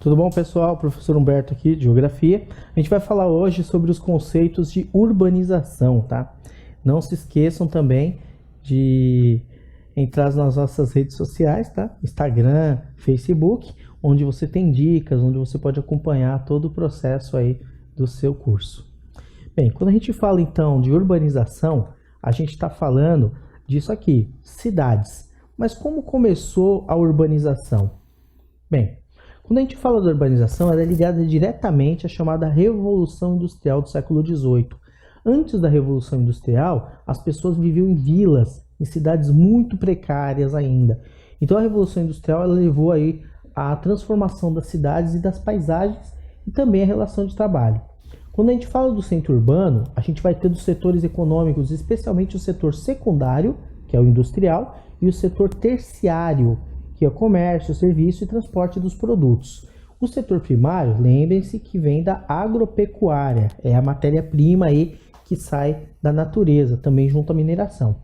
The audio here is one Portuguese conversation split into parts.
Tudo bom, pessoal? Professor Humberto aqui, de Geografia. A gente vai falar hoje sobre os conceitos de urbanização, tá? Não se esqueçam também de entrar nas nossas redes sociais, tá? Instagram, Facebook, onde você tem dicas, onde você pode acompanhar todo o processo aí do seu curso. Bem, quando a gente fala então de urbanização, a gente está falando disso aqui, cidades. Mas como começou a urbanização? Bem, quando a gente fala da urbanização, ela é ligada diretamente à chamada Revolução Industrial do século XVIII. Antes da Revolução Industrial, as pessoas viviam em vilas, em cidades muito precárias ainda. Então a Revolução Industrial ela levou aí à transformação das cidades e das paisagens e também a relação de trabalho. Quando a gente fala do centro urbano, a gente vai ter dos setores econômicos, especialmente o setor secundário, que é o industrial, e o setor terciário, que é o comércio, serviço e transporte dos produtos. O setor primário, lembrem-se que vem da agropecuária, é a matéria-prima aí que sai da natureza, também junto à mineração.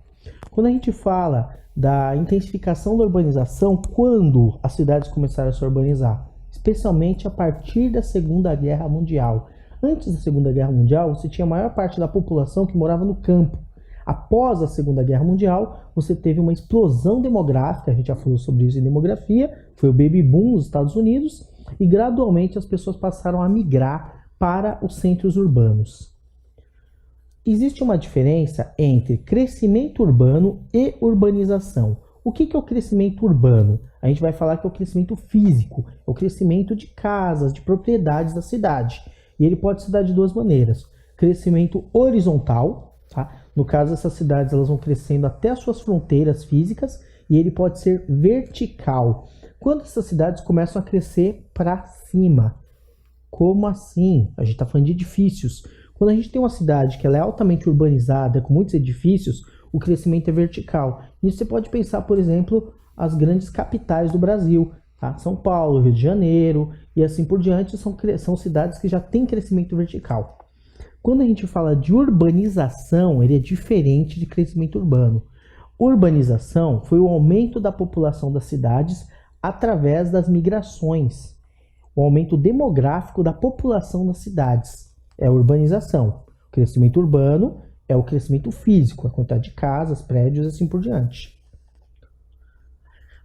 Quando a gente fala da intensificação da urbanização, quando as cidades começaram a se urbanizar? Especialmente a partir da Segunda Guerra Mundial. Antes da Segunda Guerra Mundial, você tinha a maior parte da população que morava no campo. Após a Segunda Guerra Mundial, você teve uma explosão demográfica, a gente já falou sobre isso em demografia, foi o baby boom nos Estados Unidos, e gradualmente as pessoas passaram a migrar para os centros urbanos. Existe uma diferença entre crescimento urbano e urbanização. O que é o crescimento urbano? A gente vai falar que é o crescimento físico, é o crescimento de casas, de propriedades da cidade. E ele pode se dar de duas maneiras. Crescimento horizontal, tá? No caso, essas cidades elas vão crescendo até as suas fronteiras físicas, e ele pode ser vertical. Quando essas cidades começam a crescer para cima. Como assim? A gente está falando de edifícios. Quando a gente tem uma cidade que ela é altamente urbanizada, com muitos edifícios, o crescimento é vertical. Isso você pode pensar, por exemplo, as grandes capitais do Brasil. Tá? São Paulo, Rio de Janeiro e assim por diante são cidades que já têm crescimento vertical. Quando a gente fala de urbanização, ele é diferente de crescimento urbano. Urbanização foi o aumento da população das cidades através das migrações. O aumento demográfico da população das cidades é a urbanização. O crescimento urbano é o crescimento físico, a quantidade de casas, prédios e assim por diante.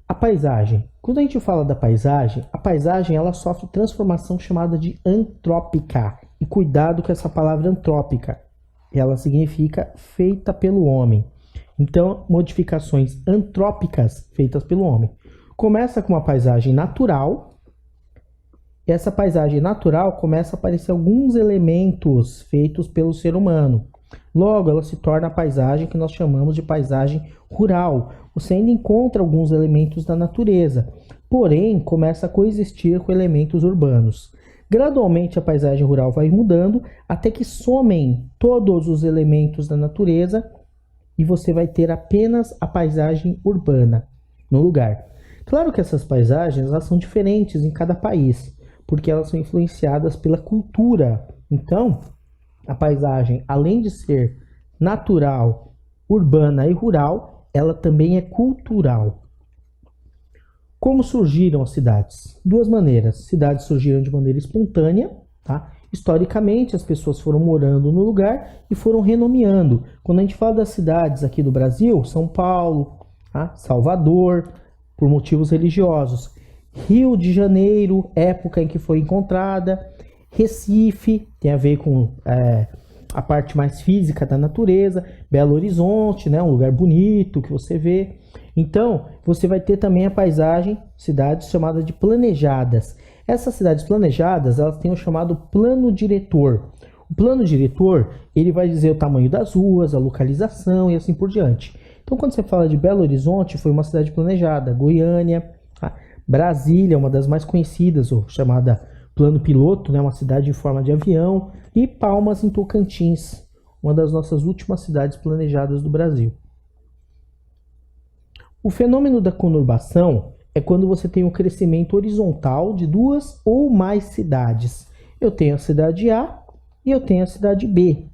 A paisagem. Quando a gente fala da paisagem, a paisagem ela sofre transformação chamada de antrópica. E cuidado com essa palavra antrópica. Ela significa feita pelo homem. Então, modificações antrópicas feitas pelo homem. Começa com uma paisagem natural. E essa paisagem natural começa a aparecer alguns elementos feitos pelo ser humano. Logo, ela se torna a paisagem que nós chamamos de paisagem rural. Você ainda encontra alguns elementos da natureza, porém começa a coexistir com elementos urbanos. Gradualmente a paisagem rural vai mudando até que somem todos os elementos da natureza e você vai ter apenas a paisagem urbana no lugar. Claro que essas paisagens elas são diferentes em cada país, porque elas são influenciadas pela cultura. Então, a paisagem, além de ser natural, urbana e rural, ela também é cultural. Como surgiram as cidades? Duas maneiras. Cidades surgiram de maneira espontânea, tá? Historicamente, as pessoas foram morando no lugar e foram renomeando. Quando a gente fala das cidades aqui do Brasil, São Paulo, tá? Salvador, por motivos religiosos. Rio de Janeiro, época em que foi encontrada. Recife, tem a ver com a parte mais física da natureza. Belo Horizonte, né, um lugar bonito que você vê. Então, você vai ter também a paisagem, cidades chamadas de planejadas. Essas cidades planejadas, elas têm o chamado plano diretor. O plano diretor, ele vai dizer o tamanho das ruas, a localização e assim por diante. Então, quando você fala de Belo Horizonte, foi uma cidade planejada. Goiânia, tá? Brasília, uma das mais conhecidas, ou chamada Plano Piloto, né, uma cidade em forma de avião, e Palmas, em Tocantins, uma das nossas últimas cidades planejadas do Brasil. O fenômeno da conurbação é quando você tem um crescimento horizontal de duas ou mais cidades. Eu tenho a cidade A e eu tenho a cidade B.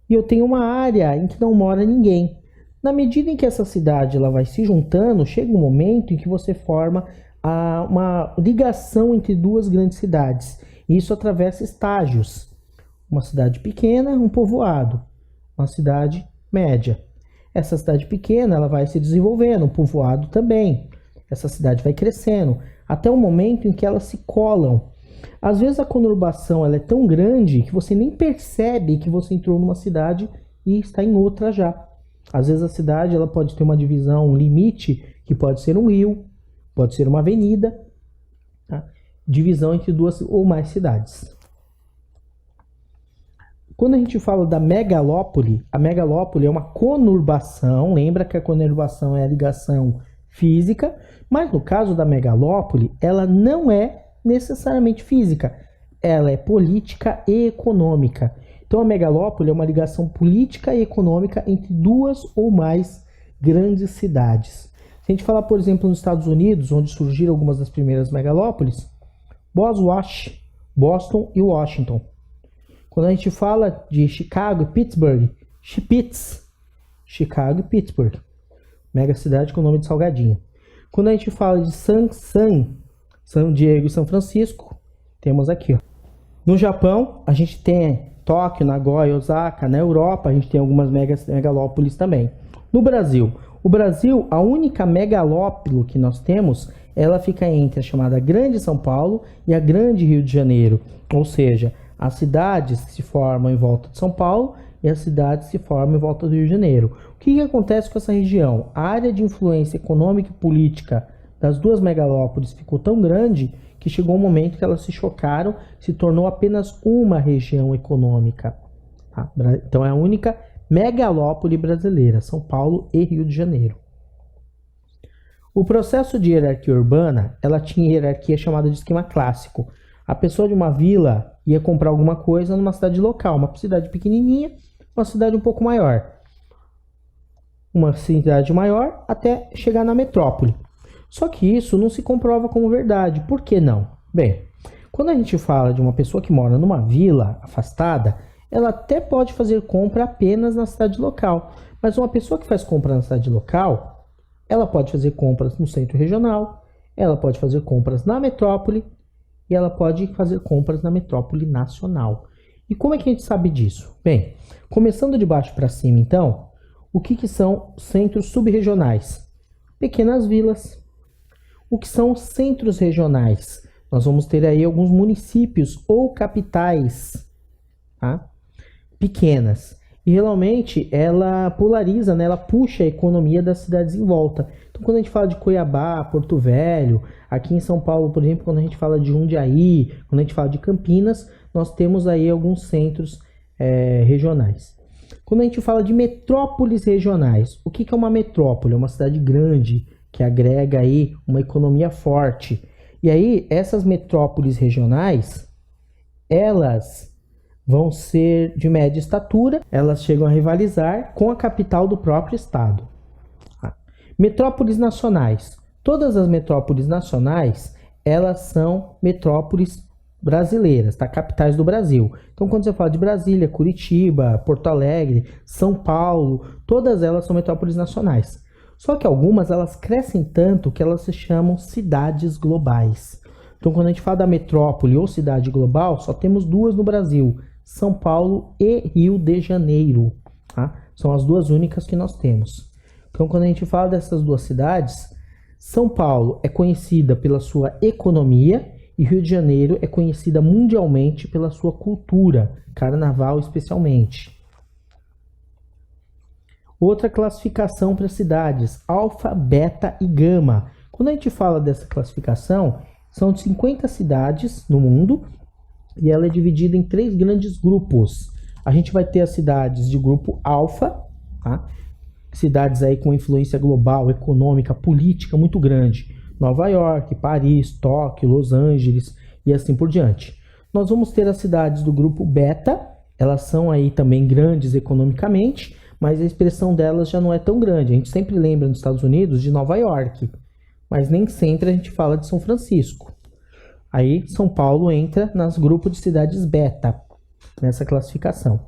E eu tenho uma área em que não mora ninguém. Na medida em que essa cidade ela vai se juntando, chega um momento em que você forma uma ligação entre duas grandes cidades. Isso atravessa estágios. Uma cidade pequena, um povoado. Uma cidade média. Essa cidade pequena ela vai se desenvolvendo, um povoado também. Essa cidade vai crescendo, até o momento em que elas se colam. Às vezes a conurbação ela é tão grande que você nem percebe que você entrou numa cidade e está em outra já. Às vezes a cidade ela pode ter uma divisão, um limite, que pode ser um rio, pode ser uma avenida, tá? Divisão entre duas ou mais cidades. Quando a gente fala da megalópole, a megalópole é uma conurbação, lembra que a conurbação é a ligação física, mas no caso da megalópole, ela não é necessariamente física, ela é política e econômica. Então a megalópole é uma ligação política e econômica entre duas ou mais grandes cidades. Se a gente falar, por exemplo, nos Estados Unidos, onde surgiram algumas das primeiras megalópolis, Boston e Washington. Quando a gente fala de Chicago e Pittsburgh, Chicago e Pittsburgh, mega cidade com o nome de salgadinho. Quando a gente fala de São Diego e São Francisco, temos aqui, ó. No Japão, a gente tem Tóquio, Nagoya, Osaka. Na Europa, a gente tem algumas megalópolis também. No Brasil, a única megalópole que nós temos, ela fica entre a chamada Grande São Paulo e a Grande Rio de Janeiro. Ou seja, as cidades se formam em volta de São Paulo e as cidades se formam em volta do Rio de Janeiro. O que acontece com essa região? A área de influência econômica e política das duas megalópolis ficou tão grande que chegou um momento que elas se chocaram, se tornou apenas uma região econômica. Tá? Então é a única megalópole brasileira, São Paulo e Rio de Janeiro. O processo de hierarquia urbana, ela tinha hierarquia chamada de esquema clássico. A pessoa de uma vila ia comprar alguma coisa numa cidade local, uma cidade pequenininha, uma cidade um pouco maior. Uma cidade maior até chegar na metrópole. Só que isso não se comprova como verdade. Por que não? Bem, quando a gente fala de uma pessoa que mora numa vila afastada, ela até pode fazer compra apenas na cidade local. Mas uma pessoa que faz compra na cidade local, ela pode fazer compras no centro regional, ela pode fazer compras na metrópole e ela pode fazer compras na metrópole nacional. E como é que a gente sabe disso? Bem, começando de baixo para cima, então, o que são centros subregionais? Pequenas vilas. O que são centros regionais? Nós vamos ter aí alguns municípios ou capitais, tá? Pequenas. E realmente ela polariza, né? Ela puxa a economia das cidades em volta. Então quando a gente fala de Cuiabá, Porto Velho, aqui em São Paulo, por exemplo, quando a gente fala de Jundiaí, quando a gente fala de Campinas, nós temos aí alguns centros regionais. Quando a gente fala de metrópoles regionais, o que é uma metrópole? É uma cidade grande, que agrega aí uma economia forte. E aí, essas metrópoles regionais, elas vão ser de média estatura, elas chegam a rivalizar com a capital do próprio estado. Metrópoles nacionais. Todas as metrópoles nacionais, elas são metrópoles brasileiras, tá? Capitais do Brasil. Então, quando você fala de Brasília, Curitiba, Porto Alegre, São Paulo, todas elas são metrópoles nacionais. Só que algumas elas crescem tanto que elas se chamam cidades globais. Então, quando a gente fala da metrópole ou cidade global, só temos duas no Brasil, São Paulo e Rio de Janeiro. Tá? São as duas únicas que nós temos. Então, quando a gente fala dessas duas cidades, São Paulo é conhecida pela sua economia e Rio de Janeiro é conhecida mundialmente pela sua cultura, carnaval especialmente. Outra classificação para cidades, alfa, beta e gama. Quando a gente fala dessa classificação, são 50 cidades no mundo e ela é dividida em 3 grandes grupos. A gente vai ter as cidades de grupo alfa, tá? Cidades aí com influência global, econômica, política muito grande. Nova York, Paris, Tóquio, Los Angeles e assim por diante. Nós vamos ter as cidades do grupo beta, elas são aí também grandes economicamente, mas a expressão delas já não é tão grande. A gente sempre lembra nos Estados Unidos de Nova York, mas nem sempre a gente fala de São Francisco. Aí São Paulo entra nos grupos de cidades beta, nessa classificação.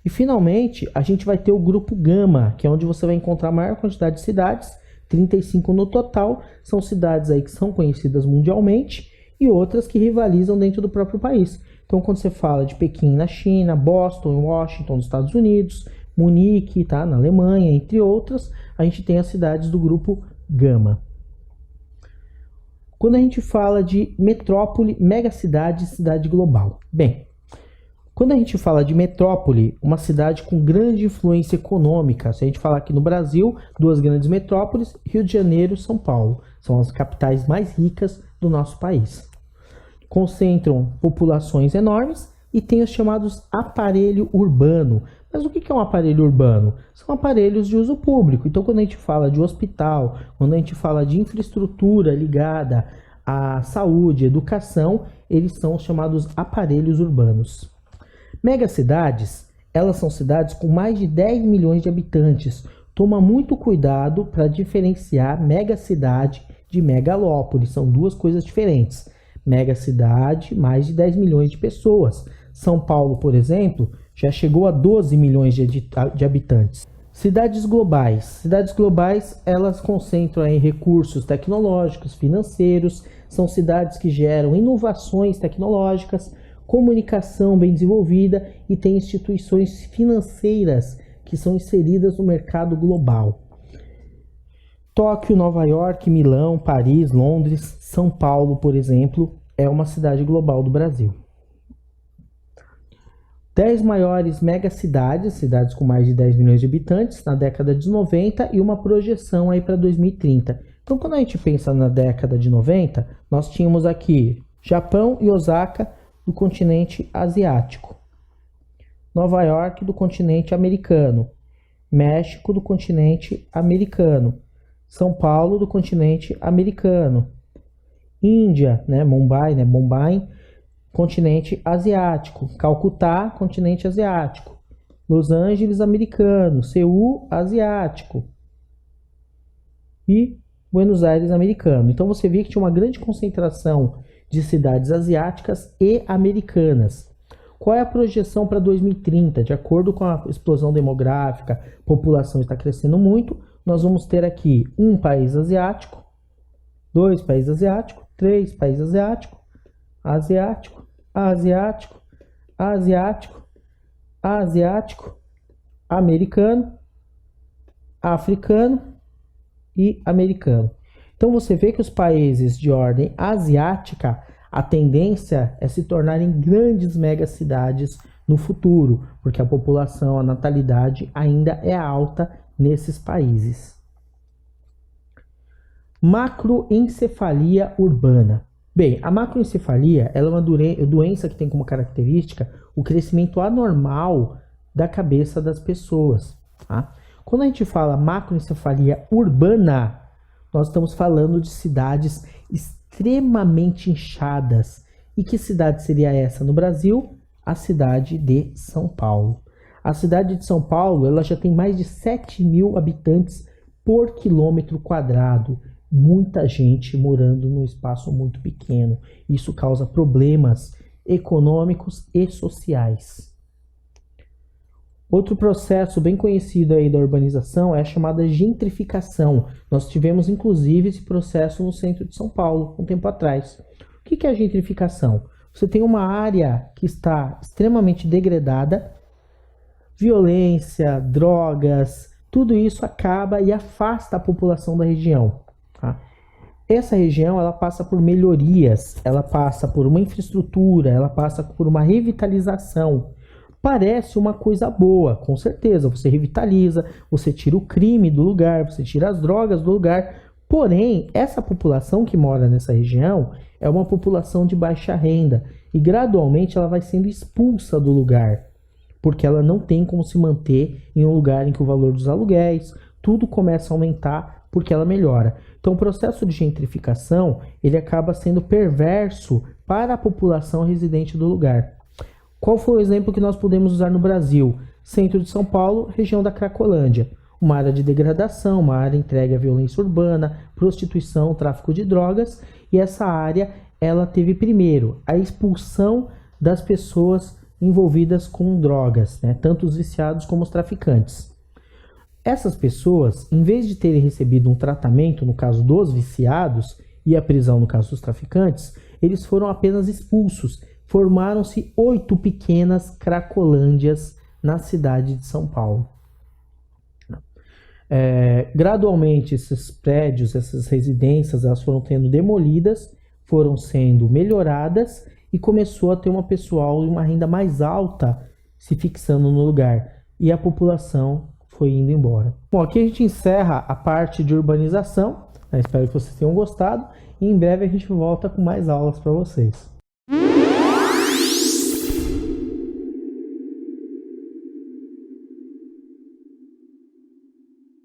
E finalmente a gente vai ter o grupo gama, que é onde você vai encontrar a maior quantidade de cidades, 35 no total. São cidades aí que são conhecidas mundialmente e outras que rivalizam dentro do próprio país. Então, quando você fala de Pequim na China, Boston, Washington nos Estados Unidos, Munique, tá, na Alemanha, entre outras, a gente tem as cidades do grupo Gama. Quando a gente fala de metrópole, megacidade, cidade global. Bem, quando a gente fala de metrópole, uma cidade com grande influência econômica, se a gente falar aqui no Brasil, duas grandes metrópoles, Rio de Janeiro e São Paulo, são as capitais mais ricas do nosso país. Concentram populações enormes e tem os chamados aparelho urbano. Mas o que é um aparelho urbano? São aparelhos de uso público. Então, quando a gente fala de hospital, quando a gente fala de infraestrutura ligada à saúde, educação, eles são os chamados aparelhos urbanos. Megacidades, elas são cidades com mais de 10 milhões de habitantes. Toma muito cuidado para diferenciar megacidade de megalópole. São duas coisas diferentes. Megacidade, mais de 10 milhões de pessoas. São Paulo, por exemplo, já chegou a 12 milhões de habitantes. Cidades globais. Cidades globais, elas concentram em recursos tecnológicos, financeiros. São cidades que geram inovações tecnológicas, comunicação bem desenvolvida e têm instituições financeiras que são inseridas no mercado global. Tóquio, Nova York, Milão, Paris, Londres, São Paulo, por exemplo, é uma cidade global do Brasil. 10 maiores megacidades, cidades com mais de 10 milhões de habitantes, na década de 90 e uma projeção aí para 2030. Então, quando a gente pensa na década de 90, nós tínhamos aqui Japão e Osaka do continente asiático, Nova York do continente americano, México do continente americano, São Paulo do continente americano, Índia, Mumbai, continente asiático, Calcutá, continente asiático, Los Angeles americano, Seul asiático e Buenos Aires americano. Então você vê que tinha uma grande concentração de cidades asiáticas e americanas. Qual é a projeção para 2030? De acordo com a explosão demográfica, a população está crescendo muito, nós vamos ter aqui um país asiático, 2 países asiáticos, 3 países asiáticos, asiático, americano, africano e americano. Então você vê que os países de ordem asiática, a tendência é se tornarem grandes megacidades no futuro, porque a população, a natalidade ainda é alta nesses países. Macroencefalia urbana. Bem, a macroencefalia ela é uma doença que tem como característica o crescimento anormal da cabeça das pessoas. Tá? Quando a gente fala macroencefalia urbana, nós estamos falando de cidades extremamente inchadas. E que cidade seria essa no Brasil? A cidade de São Paulo. A cidade de São Paulo ela já tem mais de 7 mil habitantes por quilômetro quadrado. Muita gente morando num espaço muito pequeno. Isso causa problemas econômicos e sociais. Outro processo bem conhecido aí da urbanização é a chamada gentrificação. Nós tivemos inclusive esse processo no centro de São Paulo, um tempo atrás. O que é a gentrificação? Você tem uma área que está extremamente degradada, violência, drogas, tudo isso acaba e afasta a população da região. Tá? Essa região ela passa por melhorias, ela passa por uma infraestrutura, ela passa por uma revitalização. Parece uma coisa boa, com certeza. Você revitaliza, você tira o crime do lugar, você tira as drogas do lugar. Porém, essa população que mora nessa região é uma população de baixa renda e gradualmente ela vai sendo expulsa do lugar, porque ela não tem como se manter em um lugar em que o valor dos aluguéis, tudo começa a aumentar porque ela melhora. Então o processo de gentrificação ele acaba sendo perverso para a população residente do lugar. Qual foi o exemplo que nós podemos usar no Brasil? Centro de São Paulo, região da Cracolândia. Uma área de degradação, uma área entregue à violência urbana, prostituição, tráfico de drogas. E essa área, ela teve primeiro a expulsão das pessoas envolvidas com drogas, né? Tanto os viciados como os traficantes. Essas pessoas, em vez de terem recebido um tratamento, no caso dos viciados, e a prisão, no caso dos traficantes, eles foram apenas expulsos. Formaram-se 8 pequenas cracolândias na cidade de São Paulo. Gradualmente, esses prédios, essas residências, elas foram sendo demolidas, foram sendo melhoradas e começou a ter uma pessoal de uma renda mais alta se fixando no lugar. E a população foi indo embora. Bom, aqui a gente encerra a parte de urbanização. Espero que vocês tenham gostado. E em breve a gente volta com mais aulas para vocês.